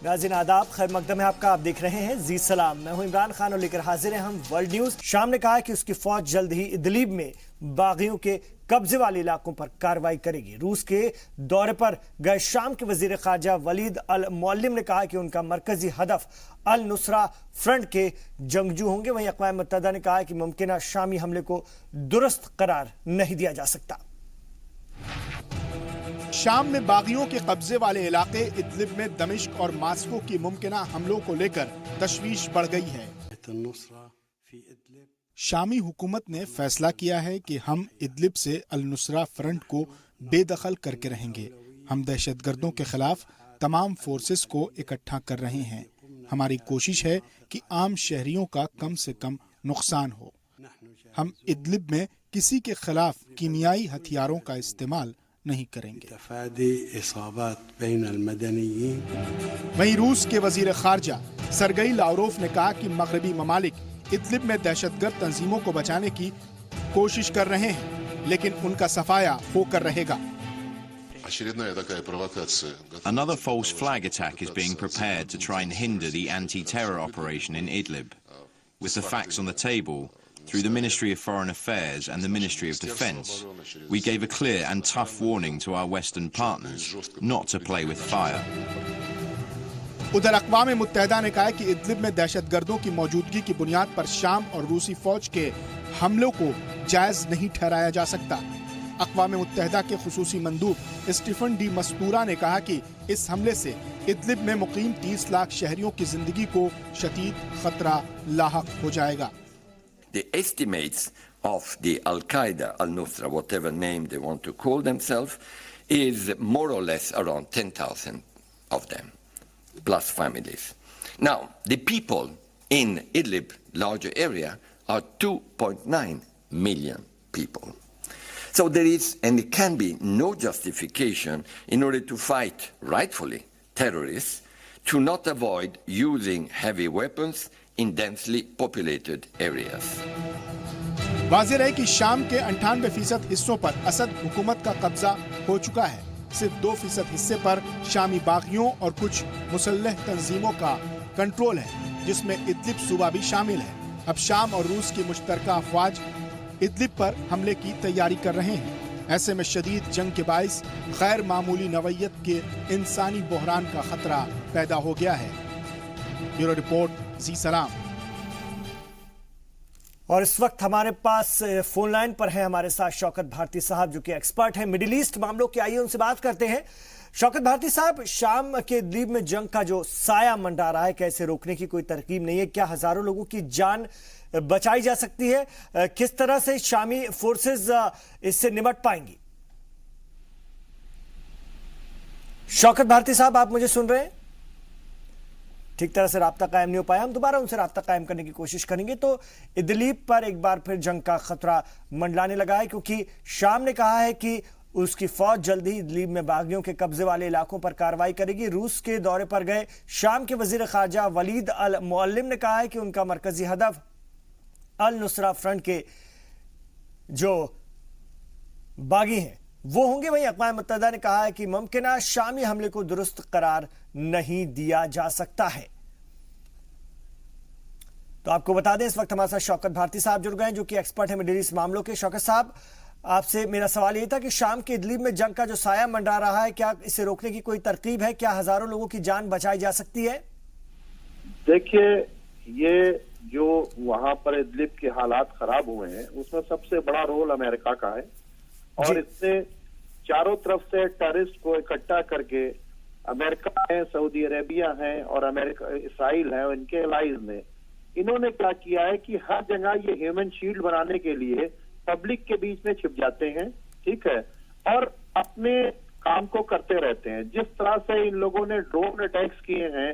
नाज़रीन आदाब, खैर मकदम है आपका। आप देख रहे हैं जी सलाम। मैं हूं इमरान खान और लेकर हाजिर हैं हम वर्ल्ड न्यूज। शाम ने कहा है कि उसकी फौज जल्द ही इदलिब में बागियों के कब्जे वाले इलाकों पर कार्रवाई करेगी। रूस के दौरे पर गए शाम के वजीर खारजा वलीद अल मुअल्लिम ने कहा कि उनका मरकजी हदफ अल नुसरा फ्रंट के जंगजू होंगे। वहीं अक़वाम मुत्तहिदा ने कहा है कि मुमकिन शामी हमले को दुरुस्त करार नहीं दिया जा सकता। शाम में बागियों के कब्जे वाले इलाके इदलिब में दमिश्क और मास्को की मुमकिना हमलों को लेकर तशवीश बढ़ गई है। शामी हुकूमत ने फैसला किया है कि हम इदलिब से अल नुसरा फ्रंट को बेदखल करके रहेंगे। हम दहशतगर्दों के खिलाफ तमाम फोर्सेस को इकट्ठा कर रहे हैं। हमारी कोशिश है कि आम शहरियों का कम से कम नुकसान हो। हम इदलिब में किसी के खिलाफ कीमियाई हथियारों का इस्तेमाल नहीं करेंगे। वहीं रूस के वजीर खारजा सरगई लावरोफ ने कहा कि मगरबी ममालिक इदलिब में दहशतगर्द तंजीमों को बचाने की कोशिश कर रहे हैं, लेकिन उनका सफाया होकर रहेगा। Another false flag attack is being prepared to try and hinder the anti-terror operation in Idlib. With the facts on the table, through the Ministry of Foreign Affairs and the Ministry of Defence, we gave a clear and tough warning to our Western partners not to play with fire. उधर अक़वाम मुत्तहिदा ने कहा है कि Idlib में दहशतगर्दों की मौजूदगी की बुनियाद पर शाम और रूसी फौज के हमलों को जायज नहीं ठहराया जा सकता। अक़वाम मुत्तहिदा के खुसूसी मंदूब स्टीफन डी मस्तूरा ने कहा कि इस हमले से इदलिब में मुकीम 30 लाख शहरियों की जिंदगी को शदीद खतरा लाहक हो जाएगा। The estimates of the Al-Qaeda, Al-Nusra, whatever name they want to call themselves, is more or less around 10,000 of them, plus families. Now, the people in Idlib, larger area, are 2.9 million people. So there is, and it can be, no justification in order to fight, rightfully, terrorists, to not avoid using heavy weapons in densely populated areas. वाज़ेह है कि शाम के 98% हिस्सों पर असद हुकूमत का कब्जा हो चुका है। सिर्फ 2% हिस्से पर शामी बागियों और कुछ मुसल्लह तंजीमों का कंट्रोल है, जिसमें इदलिब सूबा भी शामिल है। अब शाम और रूस की मुश्तरका अफवाज इदलिब पर हमले की तैयारी कर रहे हैं। ऐसे में शदीद जंग के बाइस गैर मामूली नवैयत के इंसानी बहरान का खतरा पैदा हो गया है। ब्यूरो रिपोर्ट, जी सलाम। और इस वक्त हमारे पास फोन लाइन पर है हमारे साथ शौकत भारती साहब, जो कि एक्सपर्ट हैं मिडिल ईस्ट मामलों के। आइए उनसे बात करते हैं। शौकत भारती साहब, शाम के इदलिब में जंग का जो साया मंडरा रहा है, कैसे रोकने की कोई तरकीब नहीं है? क्या हजारों लोगों की जान बचाई जा सकती है? किस तरह से शामी फोर्सेस इससे निपट पाएंगी? शौकत भारती साहब, आप मुझे सुन रहे हैं? ठीक तरह से राब्ता कायम नहीं हो पाया। हम दोबारा उनसे राब्ता कायम करने की कोशिश करेंगे। तो इदलिब पर एक बार फिर जंग का खतरा मंडलाने लगा है, क्योंकि शाम ने कहा है कि उसकी फौज जल्द ही इदलिब में बागियों के कब्जे वाले इलाकों पर कार्रवाई करेगी। रूस के दौरे पर गए शाम के वजीर खारजा वलीद अल मुअल्लिम ने कहा है कि उनका मरकजी हदफ अल नुसरा फ्रंट के जो बागी हैं वो होंगे। वहीं अक़वाम मुत्तहिदा ने कहा है कि मुमकिन शामी हमले को दुरुस्त करार नहीं दिया जा सकता है। तो आपको बता दें, इस वक्त हमारे साथ शौकत भारती साहब जुड़ गए हैं, जो कि एक्सपर्ट है मिडिल ईस्ट मामलों के। शौकत साहब, आपसे मेरा सवाल ये था कि शाम के इदलिब में जंग का जो साया मंडरा रहा है, क्या इसे रोकने की कोई तरकीब है? क्या हजारों लोगों की जान बचाई जा सकती है? देखिए, ये जो वहां पर इदलिब के हालात खराब हुए हैं, उसमें सबसे बड़ा रोल अमेरिका का है। और इससे चारों तरफ से टेररिस्ट को इकट्ठा करके अमेरिका है, सऊदी अरेबिया है और अमेरिका, इसराइल है और इनके एलाइज ने, इन्होंने क्या किया है कि हर जगह ये ह्यूमन शील्ड बनाने के लिए पब्लिक के बीच में छिप जाते हैं, ठीक है, और अपने काम को करते रहते हैं। जिस तरह से इन लोगों ने ड्रोन अटैक्स किए हैं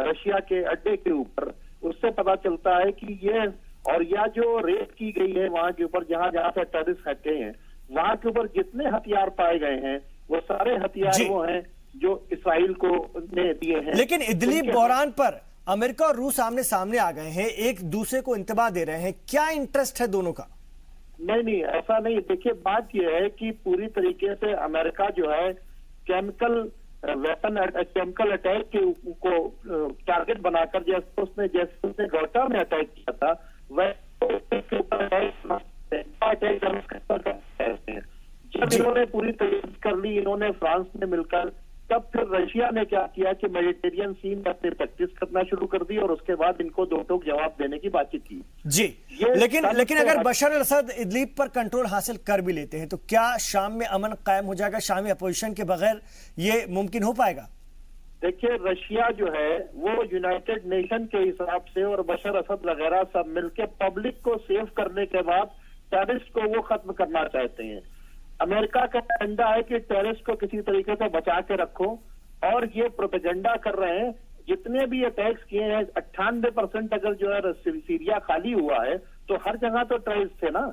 रशिया के अड्डे के ऊपर, उससे पता चलता है कि ये, और या जो रेड की गई है वहां के ऊपर, जहां जहां से टेररिस्ट हटे हैं, वहां के ऊपर जितने हथियार पाए गए हैं वो सारे हथियार वो हैं जो इसराइल को ने दिए हैं। लेकिन इदलिब बहरान पर अमेरिका और रूस आमने सामने आ गए हैं, एक दूसरे को इंतबा दे रहे हैं। क्या इंटरेस्ट है दोनों का? नहीं, ऐसा नहीं। देखिए, बात यह है कि पूरी तरीके से अमेरिका जो है केमिकल वेपन केमिकल अटैक को टारगेट बनाकर जैसे उसने गोटा में अटैक किया था वैसे अटैक करते हैं। जब इन्होंने पूरी तैयारी कर ली इन्होंने फ्रांस में मिलकर, तब फिर रशिया ने क्या किया कि मेडिटेरियन सी में अपनी प्रैक्टिस करना शुरू कर दी और उसके बाद इनको दो टोक जवाब देने की बातचीत की। जी, लेकिन अगर बशर अल असद इदलिब पर कंट्रोल हासिल कर भी लेते हैं तो क्या शाम में अमन कायम हो जाएगा? शामी अपोजिशन के बगैर ये मुमकिन हो पाएगा? देखिए, रशिया जो है वो यूनाइटेड नेशन के हिसाब से और बशर असद वगैरह सब मिलकर पब्लिक को सेव करने के बाद टेररिस्ट को वो खत्म करना चाहते हैं। अमेरिका का एजेंडा है कि टेररिस्ट को किसी तरीके से बचा के रखो और ये प्रोपेगेंडा कर रहे हैं। जितने भी अटैक्स किए हैं 98% अगर जो है सीरिया खाली हुआ है तो हर जगह तो टेररिस्ट थे ना,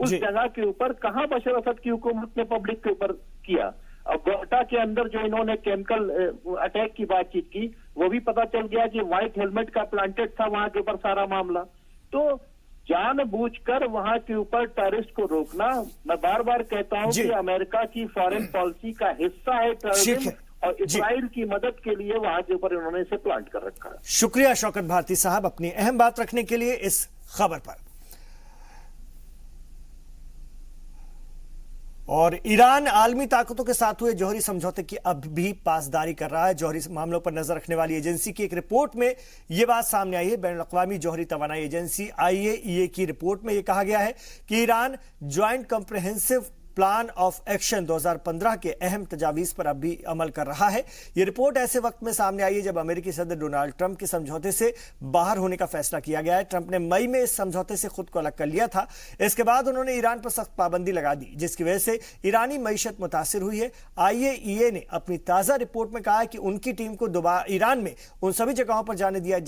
उस जगह के ऊपर कहां बशर असद की हुकूमत ने पब्लिक के ऊपर किया। और गोटा के अंदर जो इन्होंने केमिकल अटैक की बातचीत की वो भी पता चल गया कि व्हाइट हेलमेट का प्लांटेड था वहां के ऊपर सारा मामला। तो जानबूझकर वहां के ऊपर टेररिस्ट को रोकना, मैं बार बार कहता हूं कि अमेरिका की फॉरेन पॉलिसी का हिस्सा है टेररिज्म और इजराइल की मदद के लिए वहां के ऊपर इन्होंने इसे प्लांट कर रखा है। शुक्रिया शौकत भारती साहब अपनी अहम बात रखने के लिए इस खबर पर। और ईरान आलमी ताकतों के साथ हुए जौहरी समझौते की अब भी पासदारी कर रहा है। जौहरी मामलों पर नजर रखने वाली एजेंसी की एक रिपोर्ट में यह बात सामने आई है। बैनुल-अक़वामी जौहरी तवानाई एजेंसी IAEA की रिपोर्ट में यह कहा गया है कि Iran joint comprehensive plan of action 2015 के अहम तजावीज पर अब भी अमल कर रहा है। यह रिपोर्ट ऐसे वक्त में सामने आई है जब अमेरिकी सदर डोनाल्ड ट्रंप के समझौते से बाहर होने का फैसला किया गया है। ट्रंप ने मई में इस समझौते से खुद को अलग कर लिया था। इसके बाद उन्होंने ईरान पर सख्त पाबंदी लगा दी जिसकी वजह से ईरानी मईशत मुतासिर हुई है। IAEA ने अपनी ताजा रिपोर्ट में कहा है कि उनकी टीम को दोबारा ईरान में उन सभी जगहों पर जाने दिया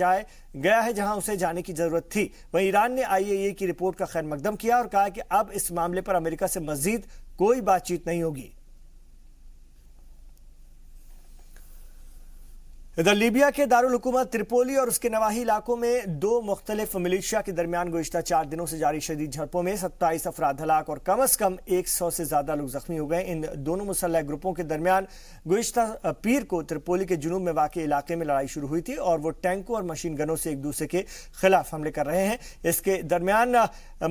गया है जहां उसे जाने की जरूरत थी। वहीं ईरान ने IAEA की रिपोर्ट का खैर मकदम किया और कहा कि अब इस मामले पर अमेरिका से मजीद कोई बातचीत नहीं होगी। इधर लीबिया के दारुल हुकूमत त्रिपोली और उसके नवाही इलाकों में दो मुख्तलिफ मिलिशिया के दरमियान गुज़िश्ता 4 दिनों से जारी शदीद झड़पों में 27 अफराद हलाक और कम से कम 100 से ज्यादा लोग जख्मी हो गए। इन दोनों मुसल्लह ग्रुपों के दरमियान गुज़िश्ता पीर को त्रिपोली के जुनूब में वाक़ इलाके में लड़ाई शुरू हुई थी और वो टैंकों और मशीन गनों से एक दूसरे के खिलाफ हमले कर रहे हैं। इसके दरमियान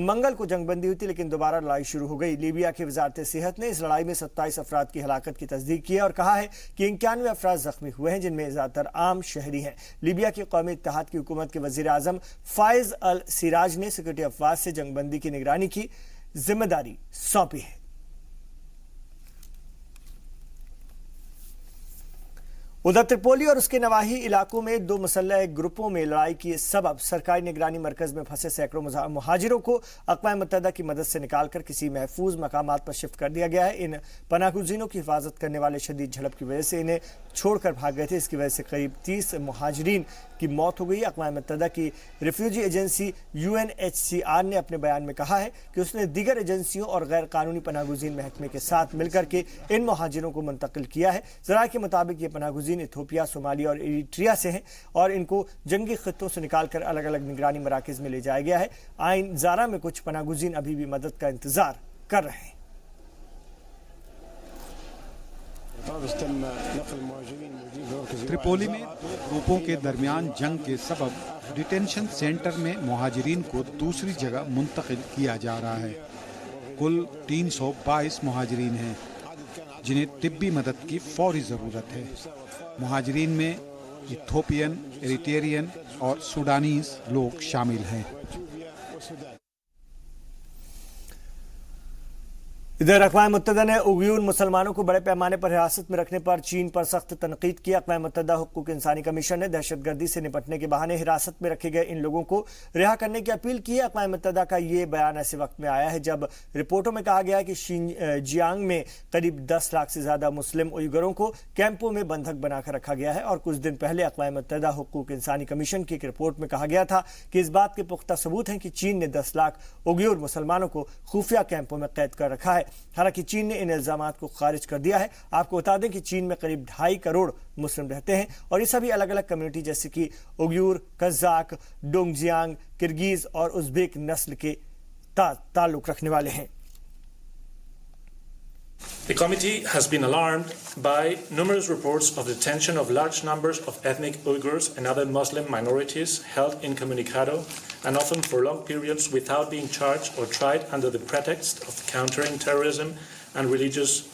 मंगल को जंगबंदी हुई थी लेकिन दोबारा लड़ाई शुरू हो गई। लीबिया की वजारत सेहत ने इस लड़ाई में 27 अफराद की हलाकत की तस्दीक की है और कहा है कि 91 अफराद जख्मी हुए हैं जिनमें आम शहरी हैं। लीबिया की कौमी इत्तेहाद की हुकूमत के वजीर आजम फायज अल सिराज ने सिक्योरिटी अफवाज से जंगबंदी की निगरानी की जिम्मेदारी सौंपी है। उधर त्रिपोली और उसके नवाही इलाकों में दो मुसल्लह ग्रुपों में लड़ाई की सबब सरकारी निगरानी मरकज में फंसे सैकड़ों मुहाजिरों को अक़वाम मुत्तहिदा की मदद से निकालकर किसी महफूज मकामात पर शिफ्ट कर दिया गया है। इन पनाहगुज़ीनों की हिफाजत करने वाले शदीद झड़प की वजह से इन्हें छोड़कर भाग गए थे। इसकी वजह से करीब 30 मुहाजिरीन की मौत हो गई। अक़वाम मुत्तहिदा की रिफ्यूजी एजेंसी UNHCR ने अपने बयान में कहा है कि उसने दीगर एजेंसियों और गैर कानूनी पनाहगुज़ीन महकमे के साथ मिलकर के इन मुहाजिरों को मुंतकिल किया है। ज़राए के मुताबिक ये पनाहगुज़ीन इथियोपिया, सोमालिया और इरिट्रिया से हैं और इनको जंगी खित्तों से निकालकर अलग अलग निगरानी मराकज़ में ले जाया गया है। आइन ज़ारा में कुछ पनाहगुज़ीन अभी भी मदद का इंतजार कर रहे हैं। त्रिपोली में ग्रुपों के दरमियान जंग के सबब डिटेंशन सेंटर में मुहाजिरीन को दूसरी जगह मुंतकिल किया जा रहा है। कुल 322 मुहाजिरीन हैं जिन्हें तिब्बी मदद की फौरी ज़रूरत है। मुहाजिरीन में इथियोपियन, एरिट्रियन और सूडानीज लोग शामिल हैं। इधर अक़वाम मुत्तहिदा ने उइगुर मुसलमानों को बड़े पैमाने पर हिरासत में रखने पर चीन पर सख्त तनकीद की। अक़वाम मुत्तहिदा हुकूक इंसानी कमीशन ने दहशतगर्दी से निपटने के बहाने हिरासत में रखे गए इन लोगों को रिहा करने की अपील की है। अक़वाम मुत्तहिदा का ये बयान ऐसे वक्त में आया है जब रिपोर्टों में कहा गया है कि शिनजियांग में करीब 10 लाख से ज्यादा मुस्लिम उइगुरों को कैंपों में बंधक बनाकर रखा गया है और कुछ दिन पहले अक़वाम मुत्तहिदा हुकूक इंसानी कमीशन की एक रिपोर्ट में कहा गया था कि इस बात के पुख्ता सबूत हैं कि चीन ने 10 लाख उइगुर मुसलमानों को खुफिया कैंपों में कैद कर रखा है। हालांकि चीन ने इन इल्जामात को खारिज कर दिया है। आपको बता दें कि चीन में करीब 2.5 करोड़ मुस्लिम रहते हैं और ये सभी अलग अलग कम्युनिटी जैसे कि उइगुर, कज़ाक, डोंगजियांग, किर्गिज और उज़्बेक नस्ल के ताल्लुक रखने वाले हैं। The committee has been alarmed by numerous reports of the detention of large numbers of ethnic Uyghurs and other Muslim minorities held incommunicado and often for long periods without being charged or tried under the pretext of countering terrorism and religious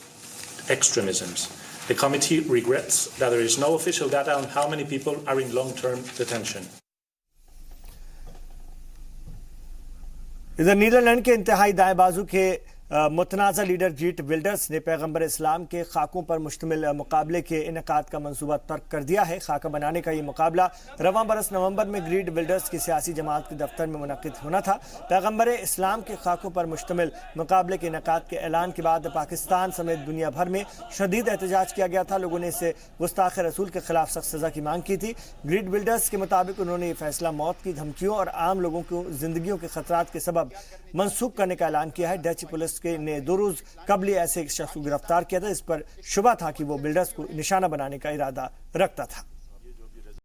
extremisms. The committee regrets that there is no official data on how many people are in long-term detention. इधर Netherlands के इंतहाई दाएं बाजू के मुतनाज़ा leader greet विल्डर्स ने पैगंबर इस्लाम के खाकों पर मुश्तमिल मुकाबले के इनेकाद का मंसूबा तर्क कर दिया है। खाका बनाने का ये मुकाबला रवां बरस नवंबर में ग्रीट विल्डर्स की सियासी जमात के दफ्तर में मुनक़िद होना था। पैगंबर इस्लाम के खाकों पर मुश्तमिल मुकाबले के इनेकाद के ऐलान के बाद पाकिस्तान समेत दुनिया भर में शदीद एहतजाज किया गया था। लोगों ने इससे गुस्ताख रसूल के खिलाफ सख्त सज़ा की मांग की थी। ग्रीट विल्डर्स के मुताबिक उन्होंने ये फैसला मौत की धमकियों और आम लोगों को जिंदगियों के खतरात के सबब मनसूख करने का ऐलान किया है। डच पुलिस ने 2 रोज कबल ऐसे एक शख्स को गिरफ्तार किया था। इस पर शुबा था कि वो बिल्डर्स को निशाना बनाने का इरादा रखता था।